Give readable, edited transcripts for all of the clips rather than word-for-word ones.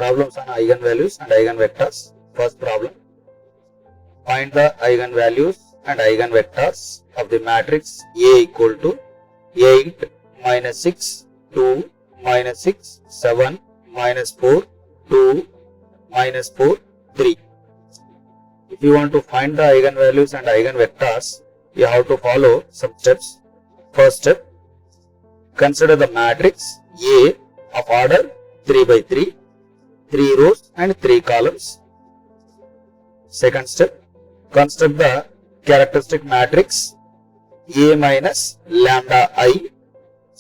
problems on eigenvalues and eigenvectors. First problem. Find the eigenvalues and eigenvectors of the matrix A equal to 8, minus 6, 2, minus 6, 7, minus 4, 2, minus 4, 3. If you want to find the eigenvalues and eigenvectors, you have to follow some steps. First step, consider the matrix A of order 3 by 3, 3 rows and 3 columns. Second step, construct the characteristic matrix A minus lambda I.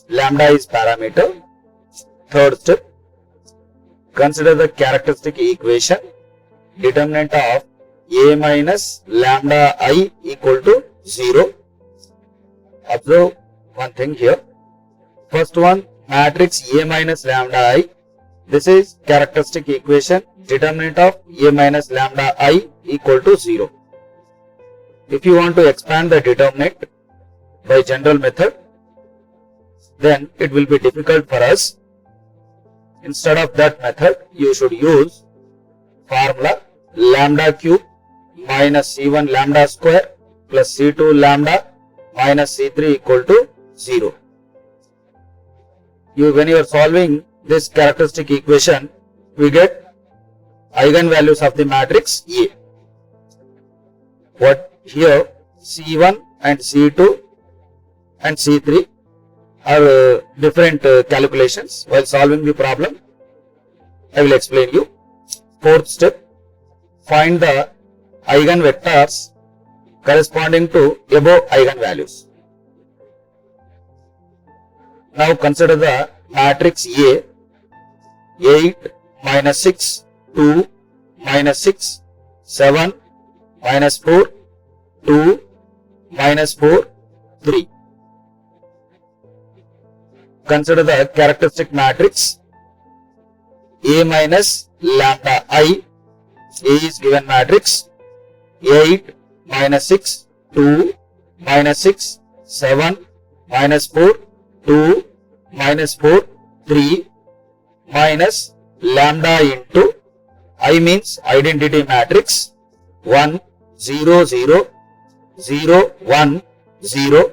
Lambda is parameter. Third step, consider the characteristic equation determinant of A minus lambda I equal to 0. Observe one thing here. First one, matrix A minus lambda I. This is characteristic equation determinant of A minus lambda I equal to 0. If you want to expand the determinant by general method, then it will be difficult for us. Instead of that method, you should use formula lambda cube minus C1 lambda square plus C2 lambda minus C3 equal to 0. When you are solving this characteristic equation, we get eigenvalues of the matrix A. What here C1 and C2 and C3 are different calculations. While solving the problem, I will explain you. Fourth step, find the eigenvectors corresponding to above eigenvalues. Now consider the matrix A, 8, minus 6, 2, minus 6, 7, minus 4, 2, minus 4, 3. Consider the characteristic matrix A minus lambda I. A is given matrix 8, minus 6, 2, minus 6, 7, minus 4, 2, minus 4, 3, minus lambda into I means identity matrix 1, 0, 0, 0, 1, 0,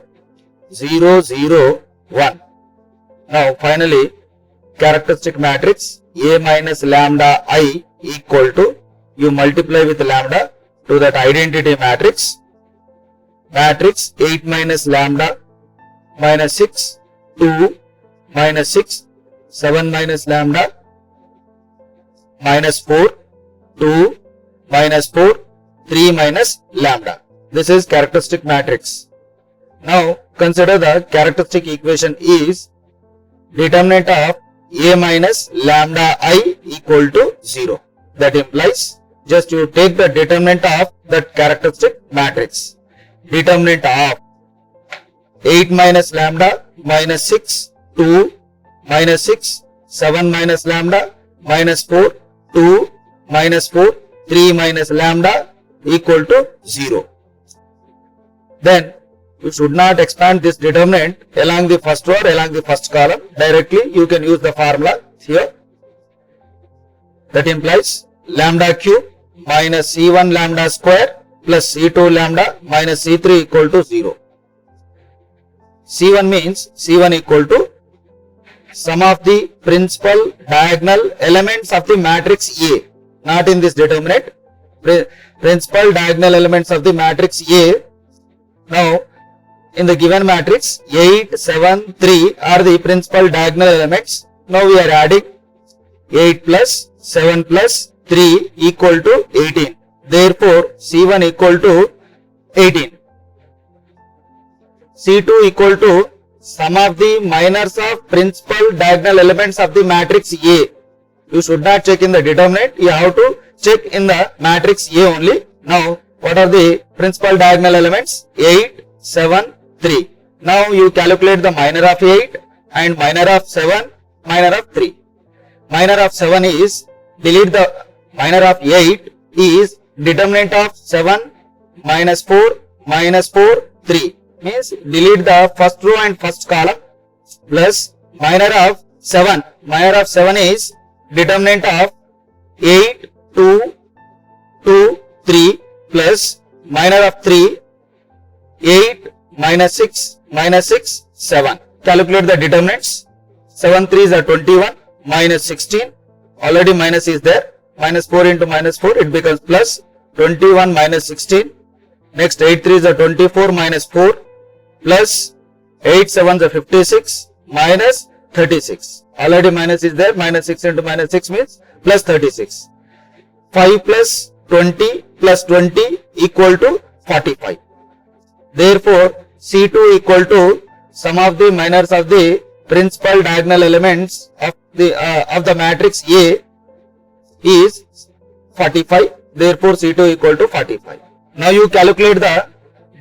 0, 0, 1. Now finally, characteristic matrix A minus lambda I equal to, you multiply with lambda to that identity matrix, matrix 8 minus lambda minus 6, 2 minus 6, 7 minus lambda minus 4, 2 minus 4, 3 minus lambda. This is characteristic matrix. Now consider the characteristic equation is determinant of A minus lambda I equal to 0. That implies just you take the determinant of that characteristic matrix. Determinant of 8 minus lambda minus 6, 2 minus 6, 7 minus lambda minus 4, 2 minus 4, 3 minus lambda equal to 0. Then you should not expand this determinant along the first row or along the first column. Directly you can use the formula here. That implies lambda cube minus C1 lambda square plus C2 lambda minus C3 equal to 0. C1 means C1 equal to sum of the principal diagonal elements of the matrix A. Not in this determinant. Principal diagonal elements of the matrix A. Now in the given matrix 8, 7, 3 are the principal diagonal elements. Now we are adding 8 plus 7 plus 3 equal to 18. Therefore C1 equal to 18. C2 equal to sum of the minors of principal diagonal elements of the matrix A. You should not check in the determinant. You have to check in the matrix A only. Now what are the principal diagonal elements? 8, 7, 3. Now you calculate the minor of 8 and minor of 7, minor of 3. Minor of 7 is, delete the minor of 8 is determinant of 7 minus 4 minus 4 3. Means delete the first row and first column plus minor of 7. Minor of 7 is determinant of 8, 2, 2, 3 plus minor of 3, 8 minus 6, 7. Calculate the determinants. 7 3s are 21 minus 16. Already minus is there. Minus 4 into minus 4, it becomes plus 21 minus 16. Next 8 3s are 24 minus 4 plus 8 7s are 56 minus 36. Already minus is there. Minus 6 into minus 6 means plus 36. 5 plus 20 plus 20 equal to 45. Therefore, C2 equal to sum of the minors of the principal diagonal elements of the matrix A is 45. Therefore, C2 equal to 45. Now you calculate the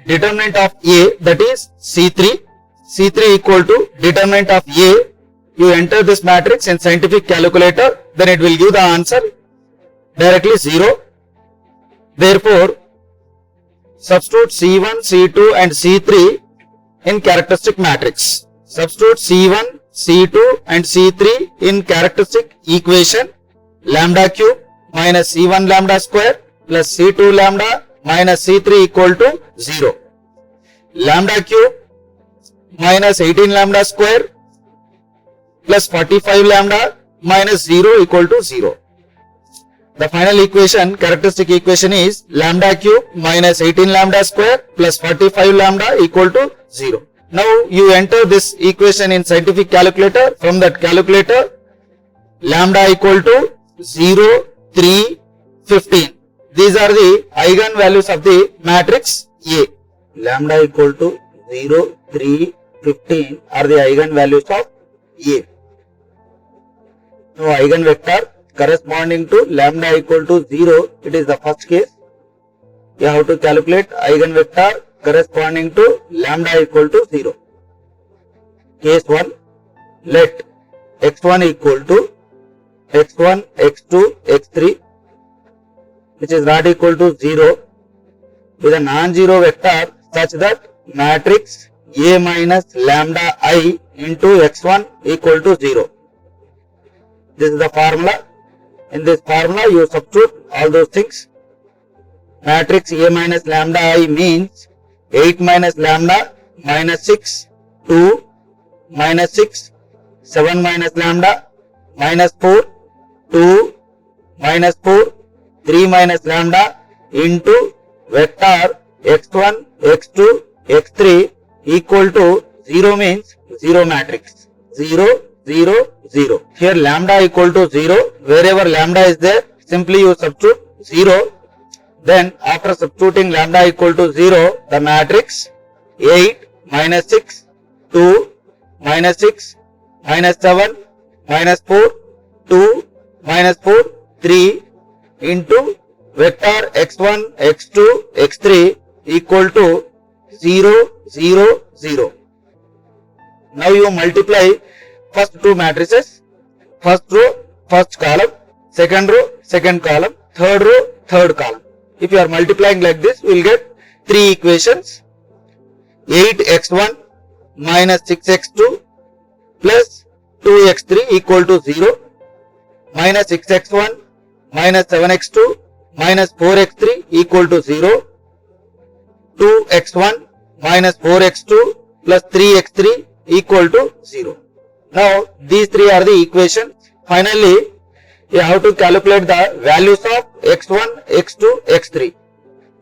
determinant of A, that is C3. C3 equal to determinant of A. You enter this matrix in scientific calculator, then it will give the answer directly 0. Therefore, substitute C1, C2 and C3 in characteristic matrix. Substitute C1, C2 and C3 in characteristic equation. Lambda cube minus C1 lambda square plus C2 lambda minus C3 equal to 0. Lambda cube minus 18 lambda square plus 45 lambda minus 0 equal to 0. The final equation, characteristic equation is lambda cube minus 18 lambda square plus 45 lambda equal to 0. Now you enter this equation in scientific calculator. From that calculator, lambda equal to 0, 3, 15. These are the eigen values of the matrix A. Lambda equal to 0, 3, 15 are the eigen values of A. Now eigen vector corresponding to lambda equal to 0, it is the first case. You have to calculate eigen vector corresponding to lambda equal to 0. Case 1, let x1 equal to x1, x2, x3 which is not equal to 0 with a non-zero vector such that matrix A minus lambda I into x1 equal to 0. This is the formula. In this formula you substitute all those things. Matrix A minus lambda I means 8 minus lambda minus 6, 2 minus 6, 7 minus lambda minus 4, 2 minus 4, 3 minus lambda into vector x1, x2, x3 equal to 0 means 0 matrix. 0, 0, 0. Here lambda equal to 0. Wherever lambda is there, simply you substitute 0. Then after substituting lambda equal to 0, the matrix 8 minus 6, 2 minus 6, minus 7, minus 4, 2 minus 4, 3 into vector x1, x2, x3 equal to 0, 0, 0. Now you multiply first two matrices, first row, first column, second row, second column, third row, third column. If you are multiplying like this, we will get three equations. 8x1 minus 6x2 plus 2x3 equal to 0, minus 6x1 minus 7x2 minus 4x3 equal to 0, 2x1 minus 4x2 plus 3x3 equal to 0. Now these three are the equations. Finally, you have to calculate the values of x1, x2, x3.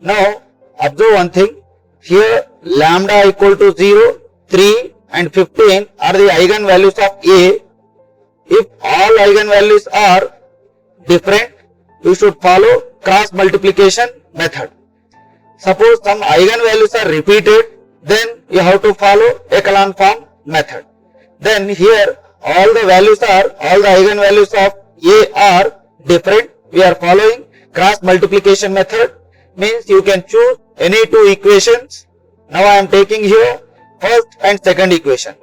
Now observe one thing. Here lambda equal to 0, 3 and 15 are the eigen values of A. If all eigen values are different, you should follow cross multiplication method. Suppose some eigen values are repeated, then you have to follow echelon form method. Then here all the eigen values of A are different. We are following cross multiplication method, means you can choose any two equations. Now I am taking here first and second equation.